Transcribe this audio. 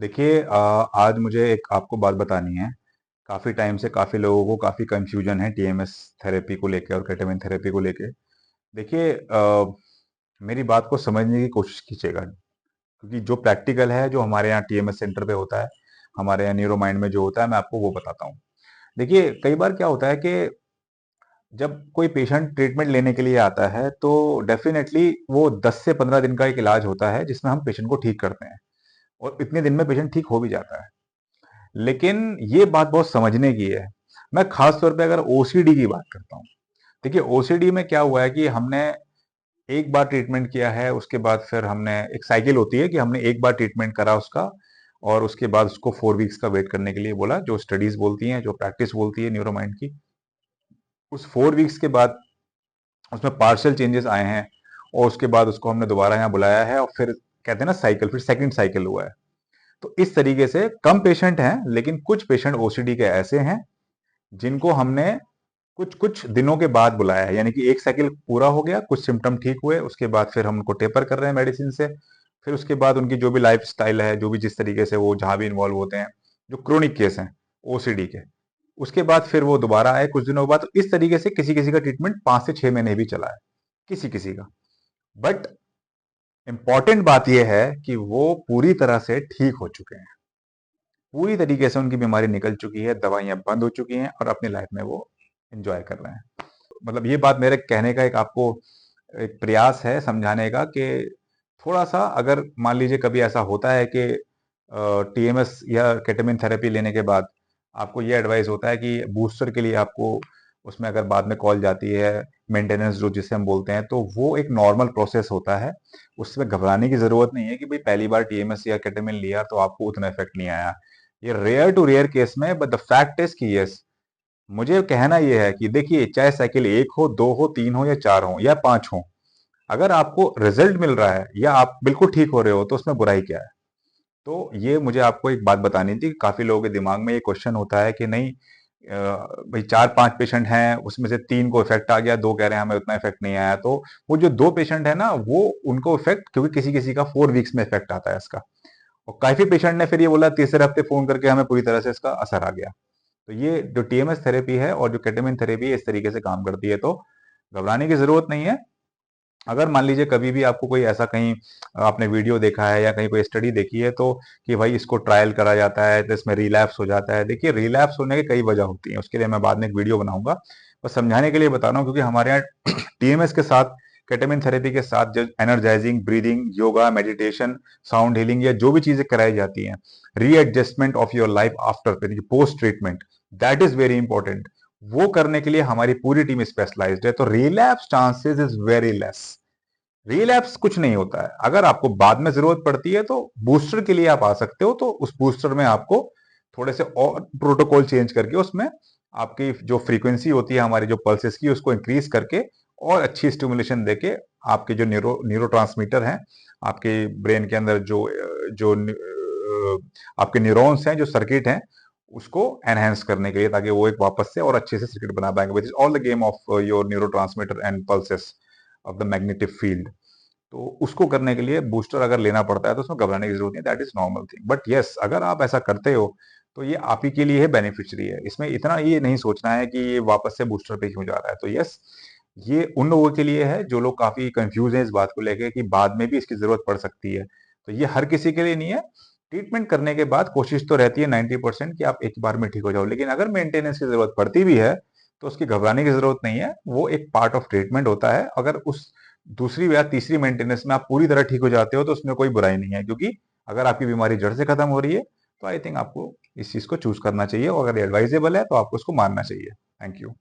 देखिए आज मुझे एक आपको बात बतानी है। काफ़ी टाइम से काफ़ी लोगों को काफ़ी कंफ्यूजन है टीएमएस थेरेपी को लेके और केटामिन थेरेपी को लेके। देखिए मेरी बात को समझने की कोशिश कीजिएगा क्योंकि जो प्रैक्टिकल है, जो हमारे यहाँ टीएमएस सेंटर पे होता है, हमारे यहाँ न्यूरो माइंड में जो होता है, मैं आपको वो बताता हूँ। देखिए कई बार क्या होता है कि जब कोई पेशेंट ट्रीटमेंट लेने के लिए आता है तो डेफिनेटली वो 10 से 15 दिन का एक इलाज होता है जिसमें हम पेशेंट को ठीक करते हैं और इतने दिन में पेशेंट ठीक हो भी जाता है। लेकिन ये बात बहुत समझने की है। मैं खास तौर पे अगर ओसीडी की बात करता हूँ। देखिए ओसीडी में क्या हुआ है कि हमने एक बार ट्रीटमेंट किया है, उसके बाद फिर हमने एक साइकिल होती है कि हमने एक बार ट्रीटमेंट करा उसका और उसके बाद उसको 4 वीक्स का वेट करने के लिए बोला, जो स्टडीज बोलती हैं, जो प्रैक्टिस बोलती है न्यूरोमाइंड की। उस 4 वीक्स के बाद उसमें पार्शियल चेंजेस आए हैं और उसके बाद उसको हमने दोबारा यहाँ बुलाया है और फिर कहते हैं ना साइकिल, फिर सेकंड साइकिल हुआ है। तो इस तरीके से कम पेशेंट हैं, लेकिन कुछ पेशेंट ओसीडी के ऐसे हैं जिनको हमने कुछ कुछ दिनों के बाद बुलाया है, यानी कि एक साइकिल पूरा हो गया, कुछ सिम्टम ठीक हुए, उसके बाद फिर हम उनको टेपर कर रहे हैं मेडिसिन से। फिर उसके बाद उनकी जो भी लाइफ स्टाइल है, जो भी जिस तरीके से वो जहां भी इन्वॉल्व होते हैं, जो क्रोनिक केस हैं ओसीडी के, उसके बाद फिर वो दोबारा आए कुछ दिनों बाद। तो इस तरीके से किसी किसी का ट्रीटमेंट 5 से 6 महीने भी चला है, किसी किसी का। बट इंपॉर्टेंट बात यह है कि वो पूरी तरह से ठीक हो चुके हैं, पूरी तरीके से उनकी बीमारी निकल चुकी है, दवाइयां बंद हो चुकी हैं और अपनी लाइफ में वो एंजॉय कर रहे हैं। मतलब ये बात मेरे कहने का एक आपको एक प्रयास है समझाने का कि थोड़ा सा अगर मान लीजिए कभी ऐसा होता है कि टीएमएस या केटामिन थेरेपी लेने के बाद आपको ये एडवाइस होता है कि बूस्टर के लिए आपको उसमें अगर बाद में कॉल जाती है मेंटेनेंस जो जिसे हम बोलते हैं, तो वो एक नॉर्मल प्रोसेस होता है। उसमें घबराने की जरूरत नहीं है कि भाई पहली बार टीएमएस या केटामिन लिया तो आपको उतना इफेक्ट नहीं आया। ये रेयर टू रेयर केस में, बट द फैक्ट इज कि यस, मुझे कहना यह है कि देखिए चाहे साइकिल 1 हो, 2 हो, 3 हो या 4 हो या 5 हो, अगर आपको रिजल्ट मिल रहा है या आप बिल्कुल ठीक हो रहे हो तो उसमें बुराई क्या है। तो ये मुझे आपको एक बात बतानी थी। काफी लोगों के दिमाग में ये क्वेश्चन होता है कि नहीं भाई 4-5 पेशेंट हैं, उसमें से 3 को इफेक्ट आ गया, 2 कह रहे हैं हमें उतना इफेक्ट नहीं आया। तो वो जो 2 पेशेंट है ना, वो उनको इफेक्ट, क्योंकि किसी किसी का 4 वीक्स में इफेक्ट आता है इसका, और काफी पेशेंट ने फिर ये बोला तीसरे हफ्ते फोन करके हमें पूरी तरह से इसका असर आ गया। तो ये जो टीएमएस थेरेपी है और जो केटामिन थेरेपी है इस तरीके से काम करती है, तो घबराने की जरूरत नहीं है। अगर मान लीजिए कभी भी आपको कोई ऐसा कहीं आपने वीडियो देखा है या कहीं कोई स्टडी देखी है तो कि भाई इसको ट्रायल करा जाता है तो इसमें रिलैप्स हो जाता है, देखिए रिलैप्स होने की कई वजह होती है, उसके लिए मैं बाद में एक वीडियो बनाऊंगा। बस समझाने के लिए बता रहा हूँ क्योंकि हमारे यहाँ टीएमएस के साथ, केटामिन थेरेपी के साथ जो energising breathing, yoga, meditation, sound healing या जो भी चीजें कराई जाती हैं, readjustment of your life after post treatment, that is very important. वो करने के लिए हमारी पूरी टीम स्पेशलाइज्ड है, तो relapse chances is very less. Relapse कुछ नहीं होता है। अगर आपको बाद में जरूरत पड़ती है तो बूस्टर के लिए आप आ सकते हो, तो उस बूस्टर में आपको थोड़े से और प्रोटोकॉल चेंज करके उसमें आपकी जो फ्रीक्वेंसी होती है हमारी जो पल्सेस की, उसको इंक्रीज करके और अच्छी स्टिमुलेशन देके आपके जो न्यूरो ट्रांसमीटर हैं आपके ब्रेन के अंदर, जो जो आपके न्यूरॉन्स हैं, जो सर्किट हैं, उसको एनहेंस करने के लिए, ताकि वो एक वापस से और अच्छे से सर्किट बना पाएंगे, which is all the game of your neuro transmitter and pulses of the magnetic field. तो उसको करने के लिए बूस्टर अगर लेना पड़ता है तो उसमें घबराने की जरूरत नहीं, that is normal thing. But yes, अगर आप ऐसा करते हो तो ये आप ही के लिए है, बेनिफिशियरी है। इसमें इतना ये नहीं सोचना है कि ये वापस से बूस्टर पे क्यों जा रहा है। तो यस, ये उन लोगों के लिए है जो लोग काफी कंफ्यूज हैं इस बात को लेकर कि बाद में भी इसकी जरूरत पड़ सकती है। तो ये हर किसी के लिए नहीं है। ट्रीटमेंट करने के बाद कोशिश तो रहती है 90% कि आप एक बार में ठीक हो जाओ, लेकिन अगर मेंटेनेंस की जरूरत पड़ती भी है तो उसकी घबराने की जरूरत नहीं है। वो एक पार्ट ऑफ ट्रीटमेंट होता है। अगर उस दूसरी या तीसरी मेंटेनेंस में आप पूरी तरह ठीक हो जाते हो तो उसमें कोई बुराई नहीं है, क्योंकि अगर आपकी बीमारी जड़ से खत्म हो रही है तो आई थिंक आपको इस चीज को चूज करना चाहिए, और अगर एडवाइजेबल है तो आपको उसको मानना चाहिए। Thank you.